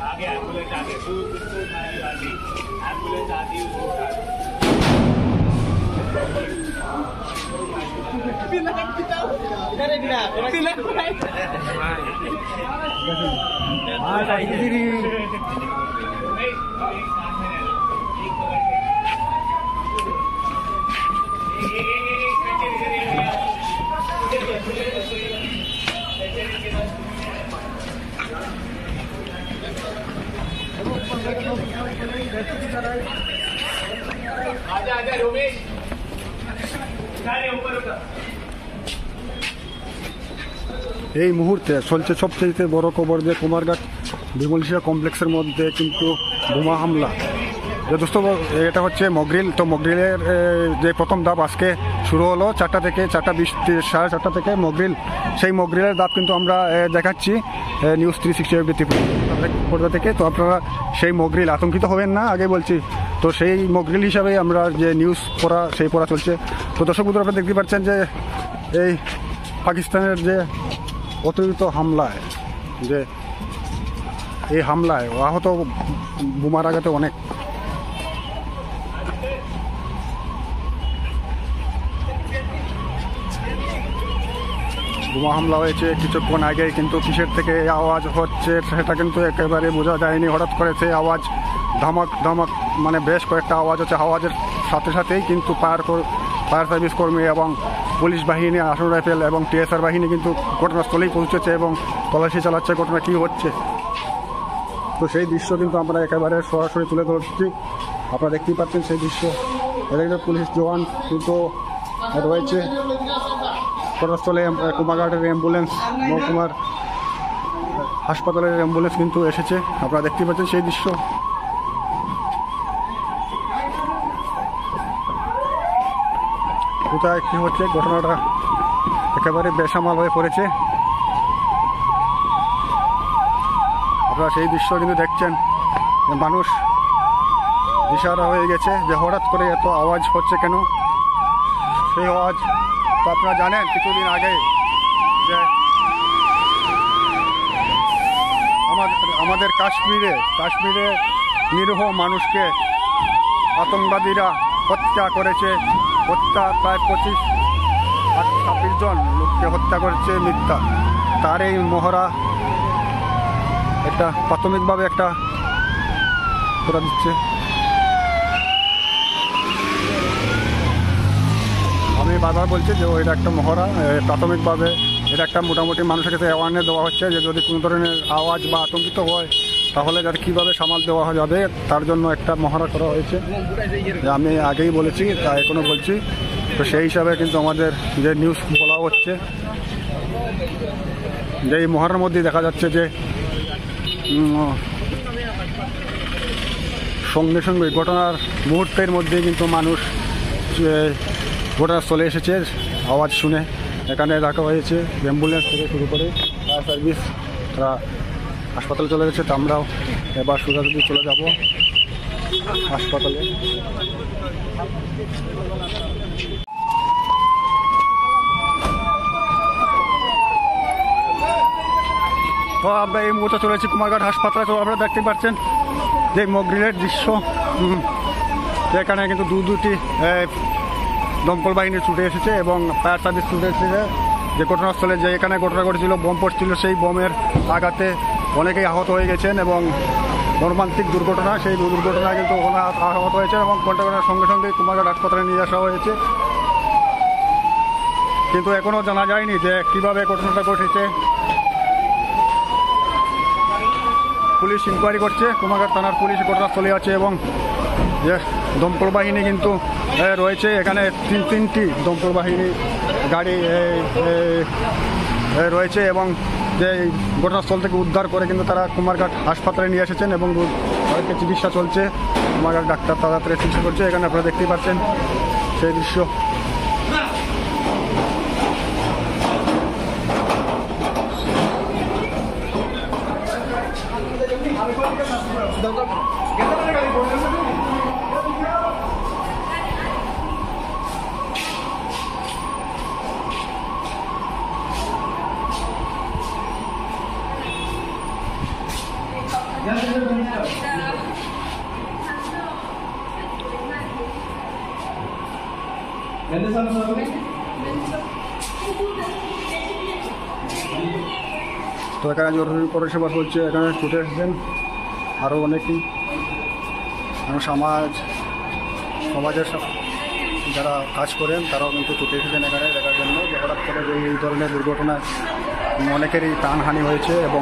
आगे एम्बुलेंस आगे एम्बुलेंस आती है आजा आजा रोमेश ऊपर ऊपर। এই মুহূর্তে চলছে সবচেয়ে বড় খবর যে কুমারঘাট বিমলশিয়া কমপ্লেক্সের মধ্যে কিন্তু বোমা হামলা। যে দোস্ত এটা হচ্ছে মগরিল, তো মগরিলের যে প্রথম ধাপ আজকে শুরু হলো 4টা থেকে 4:20 4:30 থেকে মগরিল। সেই মগরিলের ধাপ কিন্তু আমরা দেখাচ্ছি নিউজ 360 ত্রিপুরা থেকে। তো আপনারা সেই মগরিল আতঙ্কিত হবেন না, আগে বলছি। তো সেই মগরিল হিসাবে আমরা যে নিউজ পড়া সেই পড়া চলছে। তো দর্শক বন্ধুরা আপনারা দেখতে পাচ্ছেন যে এই পাকিস্তানের যে অতিরিক্ত হামলায়, যে এই হামলায় আহত বোমার আঘাতে অনেক। বোমা হামলা হয়েছে কিছুক্ষণ আগে, কিন্তু কিসের থেকে আওয়াজ হচ্ছে সেটা কিন্তু একেবারে বোঝা যায়নি। হঠাৎ করে সেই আওয়াজ ধামাক ধামাক মানে বেশ কয়েকটা আওয়াজ হচ্ছে। আওয়াজের সাথে সাথেই কিন্তু ফায়ার সার্ভিস কর্মী এবং পুলিশ বাহিনী, আসাম রাইফেল এবং টিএসআর বাহিনী কিন্তু ঘটনাস্থলেই পৌঁছেছে এবং তল্লাশি চালাচ্ছে ঘটনা কী হচ্ছে। তো সেই দৃশ্য কিন্তু আমরা একেবারে সরাসরি তুলে ধরছি, আপনারা দেখতেই পাচ্ছেন সেই দৃশ্য। এদিকে পুলিশ জওয়ান কিন্তু রয়েছে ঘটনাস্থলে। কুমারঘাটের অ্যাম্বুলেন্স, মহকুমার হাসপাতালের অ্যাম্বুলেন্স কিন্তু এসেছে, আপনারা দেখতেই পাচ্ছেন সেই দৃশ্য। কোথায় কী হচ্ছে ঘটনাটা একেবারে বেসামাল হয়ে পড়েছে। আপনারা সেই দৃশ্য কিন্তু দেখছেন, মানুষ দিশাহারা হয়ে গেছে যে হঠাৎ করে এত আওয়াজ হচ্ছে কেন। সেই আওয়াজ তো আপনারা জানেন কিছুদিন আগে যে আমাদের কাশ্মীরে নিরীহ মানুষকে আতঙ্কবাদীরা হত্যা করেছে। হত্যা প্রায় 25-26 জন লোককে হত্যা করেছে মিথ্যা। তার এই মহড়া একটা প্রাথমিকভাবে একটা করে দিচ্ছে। আমি বারবার বলছি যে এটা একটা মহড়া, প্রাথমিকভাবে এটা একটা মোটামুটি মানুষের কাছে অ্যাওয়ারনেস দেওয়া হচ্ছে যে যদি কোনো ধরনের আওয়াজ বা আতঙ্কিত হয় তাহলে যাতে কীভাবে সামাল দেওয়া যাবে তার জন্য একটা মহড়া করা হয়েছে। আমি আগেই বলেছি, তা এখনও বলছি। তো সেই হিসাবে কিন্তু আমাদের যে নিউজ বলা হচ্ছে যে এই মহড়ার মধ্যেই দেখা যাচ্ছে যে সঙ্গে সঙ্গে ঘটনার মুহূর্তের মধ্যেই কিন্তু মানুষ ঘটনাস্থলে এসেছে আওয়াজ শুনে। এখানে রাখা হয়েছে অ্যাম্বুলেন্স থেকে শুরু করে ফায়ার সার্ভিস, তারা হাসপাতালে চলে গেছে। তো আমরাও এবার সোজাসুজি চলে যাব হাসপাতালে। তো আমরা এই মুহূর্তে চলেছি কুমারঘাট হাসপাতালে। তো আপনারা দেখতে পাচ্ছেন যে মগরিলের দৃশ্য, এখানে কিন্তু দুটি দমকল বাহিনী ছুটে এসেছে এবং ফায়ার সার্ভিস ছুটে এসেছে। যে ঘটনাস্থলে যে এখানে ঘটনা ঘটেছিল, বোম পড়ছিল, সেই বোমের আঘাতে অনেকেই আহত হয়ে গেছেন এবং মর্মান্তিক দুর্ঘটনা, সেই দুর্ঘটনায় কিন্তু ওখানে আহত হয়েছে এবং ঘটনার সঙ্গে সঙ্গে কুমারঘাট হাসপাতালে নিয়ে আসা হয়েছে। কিন্তু এখনও জানা যায়নি যে কীভাবে ঘটনাটা ঘটেছে। পুলিশ ইনকোয়ারি করছে, কুমারঘাট থানার পুলিশ ঘটনাস্থলে আছে এবং যে দমকল বাহিনী কিন্তু রয়েছে এখানে। তিনটি দমকল বাহিনী গাড়ি রয়েছে এবং যে ঘটনাস্থল থেকে উদ্ধার করে কিন্তু তারা কুমারঘাট হাসপাতালে নিয়ে এসেছেন এবং তাদেরকে চিকিৎসা চলছে। কুমারঘাট ডাক্তার তাড়াতাড়ি চিকিৎসা করছে, এখানে আপনারা দেখতেই পাচ্ছেন সেই দৃশ্য। তো এখানে জরুরি পরিষেবা চলছে, এখানে ছুটে এসেছেন আরও অনেকেই সমাজের যারা কাজ করেন তারাও কিন্তু ছুটে এসেছেন এখানে দেখার জন্য যে হঠাৎ করে যে এই ধরনের দুর্ঘটনায় অনেকেরই প্রাণহানি হয়েছে এবং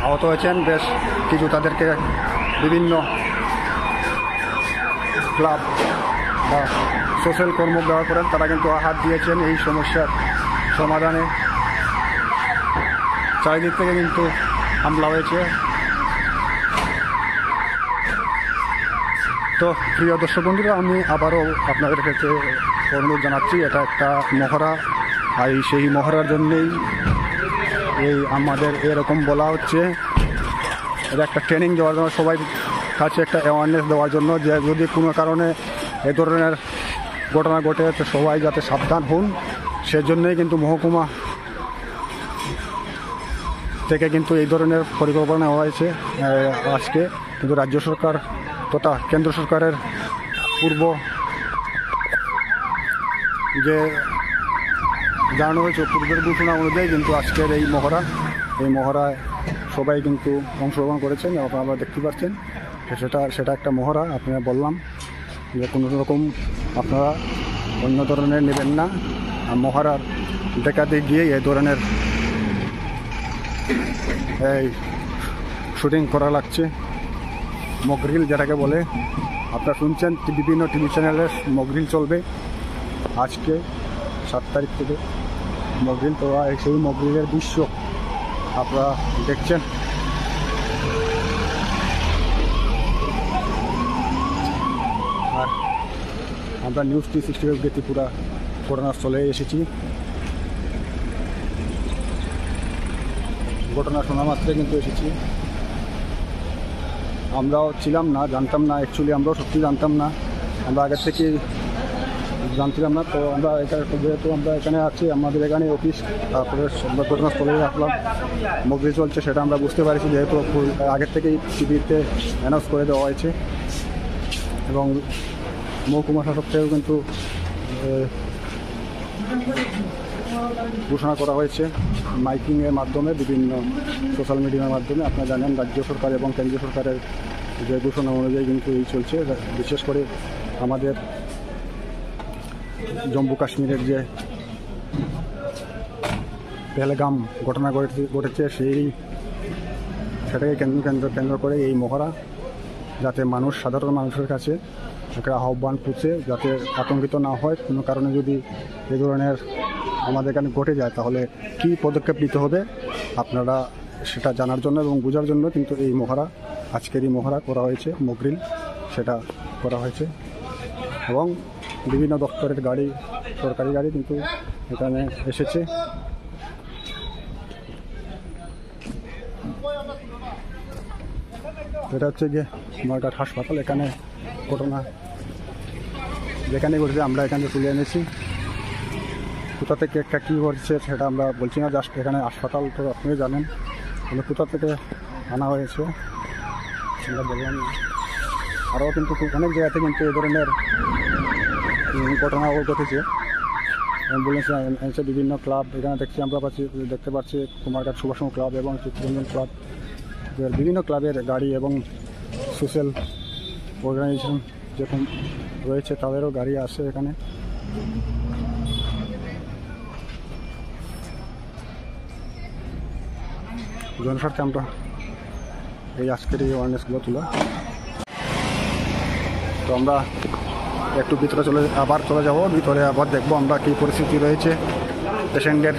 আহত হয়েছেন বেশ কিছু। তাদেরকে বিভিন্ন ক্লাব বা সোশ্যাল কর্ম ব্যবহার করেন, তারা কিন্তু হাত দিয়েছেন এই সমস্যার সমাধানে। চারিদিক থেকে কিন্তু হামলা হয়েছে। তো প্রিয় দর্শক বন্ধুরা, আমি আবারও আপনাদের কাছে অনুরোধ জানাচ্ছি, এটা একটা মহড়া, আর সেই মহড়ার জন্যেই এই আমাদের এরকম বলা হচ্ছে। এটা একটা ট্রেনিং দেওয়ার জন্য, সবাই কাছে একটা অ্যাওয়ারনেস দেওয়ার জন্য যে যদি কোনো কারণে এ ধরনের ঘটনা ঘটে তো সবাই যাতে সাবধান হন, সেজন্যই কিন্তু মহকুমা থেকে কিন্তু এই ধরনের পরিকল্পনা নেওয়া হয়েছে আজকে। কিন্তু রাজ্য সরকার তথা কেন্দ্র সরকারের পূর্ব জানানো হয়েছে, পূর্বের ঘোষণা অনুযায়ী কিন্তু আজকের এই মহড়ায় সবাই কিন্তু অংশগ্রহণ করেছেন। আপনারা দেখতে পাচ্ছেন সেটা একটা মহড়া। আপনারা বললাম যে কোনো রকম আপনারা অন্য ধরনের নেবেন না, মহড়ার দেখাতে গিয়ে এই ধরনের এই শুটিং করা লাগছে। মকরিল যেটাকে বলে, আপনারা শুনছেন বিভিন্ন টিভি চ্যানেলে মকরিল চলবে আজকে 7 তারিখ থেকে মকরিল। তো সেই মকরিলের দৃশ্য আপনারা দেখছেন। আর আমরা নিউজ 365 গেতিপুরা ঘটনাস্থলে এসেছি। ঘটনা শোনা মাত্রে কিন্তু এসেছি। আমরাও ছিলাম না, জানতাম না, অ্যাকচুয়ালি আমরাও সত্যি জানতাম না, আমরা আগের থেকে জানছিলাম না। তো আমরা যেহেতু আমরা এখানে আছি, আমাদের এখানে অফিস, তারপরে ঘটনাস্থলে আসলাম, মকরিল চলছে সেটা আমরা বুঝতে পারছি, যেহেতু আগের থেকেই টিভিতে অ্যানাউন্স করে দেওয়া হয়েছে এবং মহকুমা শাসক থেকেও কিন্তু ঘোষণা করা হয়েছে মাইকিংয়ের মাধ্যমে, বিভিন্ন সোশ্যাল মিডিয়ার মাধ্যমে। আপনারা জানেন রাজ্য সরকার এবং কেন্দ্রীয় সরকারের যে ঘোষণা অনুযায়ী কিন্তু এই চলছে। বিশেষ করে আমাদের জম্মু কাশ্মীরের যে পেহেলগাম ঘটনা ঘটেছে সেটাকে কেন্দ্র করে এই মহড়া, যাতে সাধারণ মানুষের কাছে একটা আহ্বান পৌঁছে, যাতে আতঙ্কিত না হয়। কোনো কারণে যদি এই ধরনের আমাদের এখানে ঘটে যায় তাহলে কী পদক্ষেপ নিতে হবে আপনারা সেটা জানার জন্য এবং বোঝার জন্য কিন্তু এই মহড়া, আজকের এই মহড়া করা হয়েছে, মকরিল সেটা করা হয়েছে। এবং বিভিন্ন দপ্তরের গাড়ি, সরকারি গাড়ি কিন্তু এখানে এসেছে। এটা হচ্ছে গিয়ে কুমারঘাট হাসপাতাল। এখানে ঘটনা যেখানে ঘটেছে আমরা এখানে তুলে এনেছি। কোথা থেকে একটা কী ঘটছে সেটা আমরা বলছি না, জাস্ট এখানে হাসপাতাল তো আপনি জানেন, কিন্তু কোথা থেকে আনা হয়েছে সেটা বললাম। আরও কিন্তু অনেক জায়গাতে কিন্তু এই ধরনের ঘটনাও ঘটেছে। অ্যাম্বুলেন্স এনেছে বিভিন্ন ক্লাব, এখানে দেখতে পাচ্ছি কুমারঘাট সুভাষম ক্লাব এবং চিত্তরঞ্জন ক্লাব, বিভিন্ন ক্লাবের গাড়ি এবং সোশ্যাল অর্গানাইজেশন যেরকম রয়েছে তাদেরও গাড়ি আসে এখানে। জনস্বার্থে আমরা এই আজকের এই অ্যাওয়ারনেসগুলো তুলা। তো আমরা একটু ভিতরে আবার চলে যাব, ভিতরে আবার দেখবো আমরা কী পরিস্থিতি রয়েছে পেশেন্টের।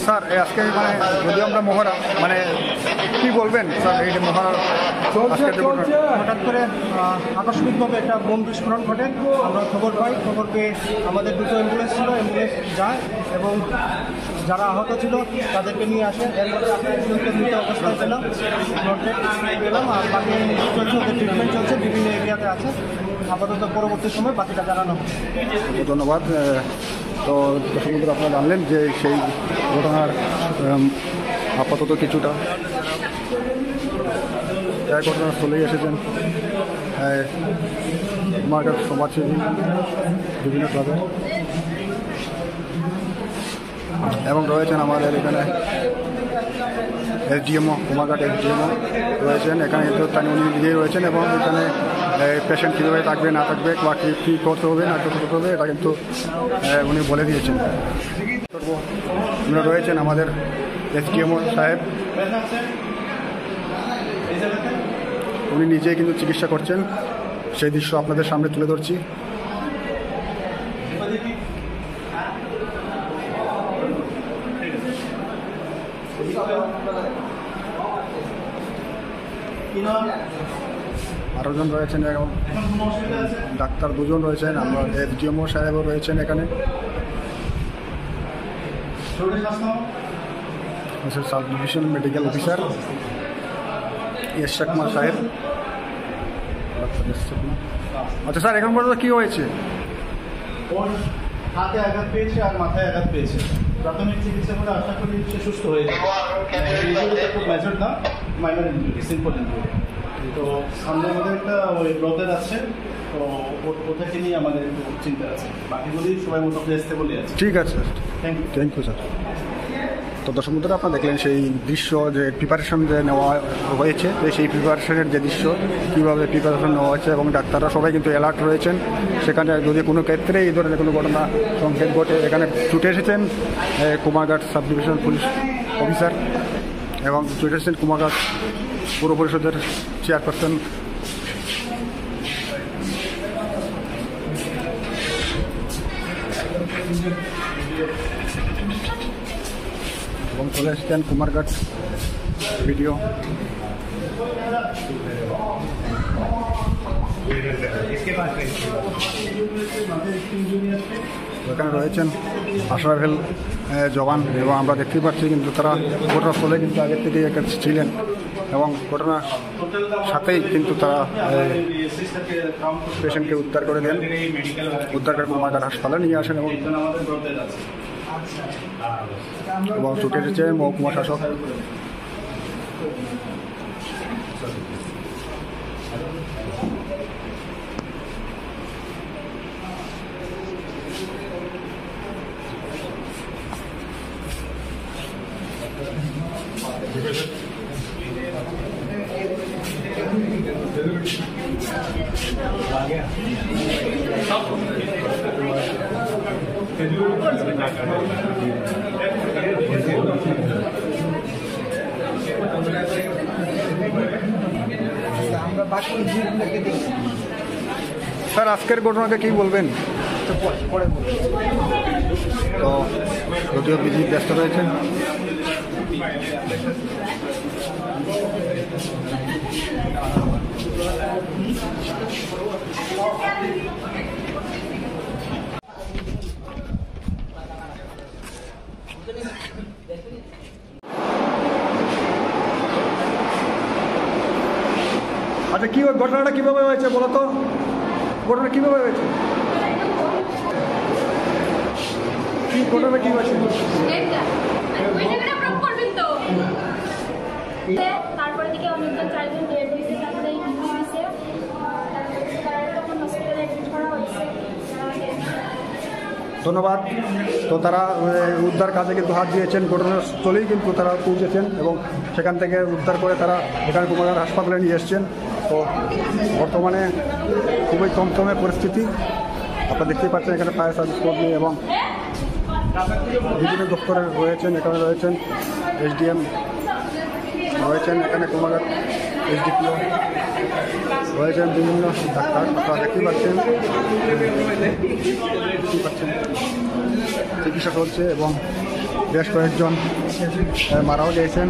স্যার আজকে মানে যদি আমরা মহড়া মানে কি বলবেন স্যার এই যে মহড়া হঠাৎ করে আকস্মিকভাবে একটা বোম বিস্ফোরণ ঘটে। আমরা খবর পাই, খবর পেয়ে আমাদের দুটো অ্যাম্বুলেন্স ছিল, অ্যাম্বুলেন্স যায় এবং যারা আহত ছিল তাদেরকে নিয়ে আসে। এর মধ্যে আমরা একজনকে মৃত অবস্থায় পেলাম আর বাকি চলছে, ওদের ট্রিটমেন্ট চলছে, বিভিন্ন এরিয়াতে আছে। আপাতত পরবর্তী সময় বাকিটা জানানো হবে। ধন্যবাদ। তো দর্শক বন্ধুরা আপনারা জানলেন যে সেই ঘটনার আপাতত কিছুটা এক ঘটনা চলেই এসেছেন কুমারঘাট সমাজসেবী বিভিন্ন ক্লাবে এবং রয়েছেন আমাদের এখানে এসডিএমও কুমারঘাট এসডিএমও রয়েছেন। এখানে স্থানীয় উনি নিজেই রয়েছেন এবং এখানে পেশেন্ট কীভাবে থাকবে না থাকবে বা কী করতে হবে না করতে হবে এটা কিন্তু উনি বলে দিয়েছেন। উনি রয়েছেন আমাদের এসডিএমও সাহেব, উনি নিজেই কিন্তু চিকিৎসা করছেন, সেই দৃশ্য আপনাদের সামনে তুলে ধরছি। আরো জন রয়েছেন এবং ডাক্তার দুজন রয়েছেন, আমরা এসডিএমও সাহেবও রয়েছেন এখানে, সাব ডিভিশন মেডিকেল অফিসার ইরশাদ কুমার সাহেব। আচ্ছা স্যার, এখন পর্যন্ত কী হয়েছে? ওর হাতে আঘাত পেয়েছে আর মাথায় আঘাত পেয়েছে। প্রাথমিক চিকিৎসা করে আশা করি সে সুস্থ হয়ে যাবে। খুব মেজর না, মাইনর ইনজুরি, সিম্পল ইনজুরি। তো সামনের মধ্যে একটা ওই ব্রদার আছে, তো ওটাকে নিয়ে আমাদের একটু চিন্তা আছে। বাকিগুলি সবাই মোটামুটি আসতে বলে আছে। ঠিক আছে স্যার, থ্যাংক ইউ স্যার। তো দর্শক বন্ধুরা আপনারা দেখলেন সেই দৃশ্য, যে প্রিপারেশন যে নেওয়া হয়েছে, সেই প্রিপারেশনের যে দৃশ্য, কীভাবে প্রিপারেশন নেওয়া হয়েছে এবং ডাক্তাররা সবাই কিন্তু অ্যালার্ট রয়েছেন। সেখানে যদি কোনো ক্ষেত্রে এই ধরনের কোনো ঘটনা সংকেত ঘটে, এখানে ছুটে এসেছেন Kumarghat sub division police officer এবং ছুটে এসেছেন কুমারঘাট পৌর পরিষদের চেয়ারপারসন এবং চলে এসেছেন কুমারঘাট ভিডিও। এখানে রয়েছেন আশরাফেল জওয়ান এবং আমরা দেখতে পাচ্ছি কিন্তু তারা ঘটনাস্থলে কিন্তু আগের থেকেই ছিলেন এবং ঘটনার সাথেই কিন্তু তারা পেশেন্টকে উদ্ধার করে দেন, উদ্ধার করে কুমারঘাট হাসপাতালে নিয়ে আসেন এবং ছুটে এসেছে মহকুমা শাসক। স্যার আজকের ঘটনাকে কি বলবেন? তো যদিও বিজি ব্যস্ত রয়েছেন, আচ্ছা কি ঘটনাটা কিভাবে হয়েছে বলো তো, ঘটনা কিভাবে হয়েছে, কি ঘটনা কি হয়েছে? তারপরে দিকে অনেকজন চারজন ডেড হয়েছে, তারপরে তখন হসপিটালে অ্যাডমিট করা হয়েছে। ধন্যবাদ। তো তারা উদ্ধার কাজে কিন্তু হাত দিয়েছেন, ঘটনাস্থলেই কিন্তু তারা পৌঁছেছেন এবং সেখান থেকে উদ্ধার করে তারা এখানে কুমারঘাট হাসপাতালে নিয়ে এসছেন। তো বর্তমানে খুবই থমথমে পরিস্থিতি, আপনারা দেখতেই পাচ্ছেন এখানে ফায়ার সার্ভিস কর্মী এবং বিভিন্ন দপ্তরে রয়েছেন, এখানে রয়েছেন এসডিএম রয়েছেন, এখানে কুমারঘাট এসডিপিও রয়েছেন, বিভিন্ন ডাক্তার আপনারা দেখতেই পাচ্ছেন চিকিৎসা চলছে এবং বেশ কয়েকজন মারাও গিয়েছেন।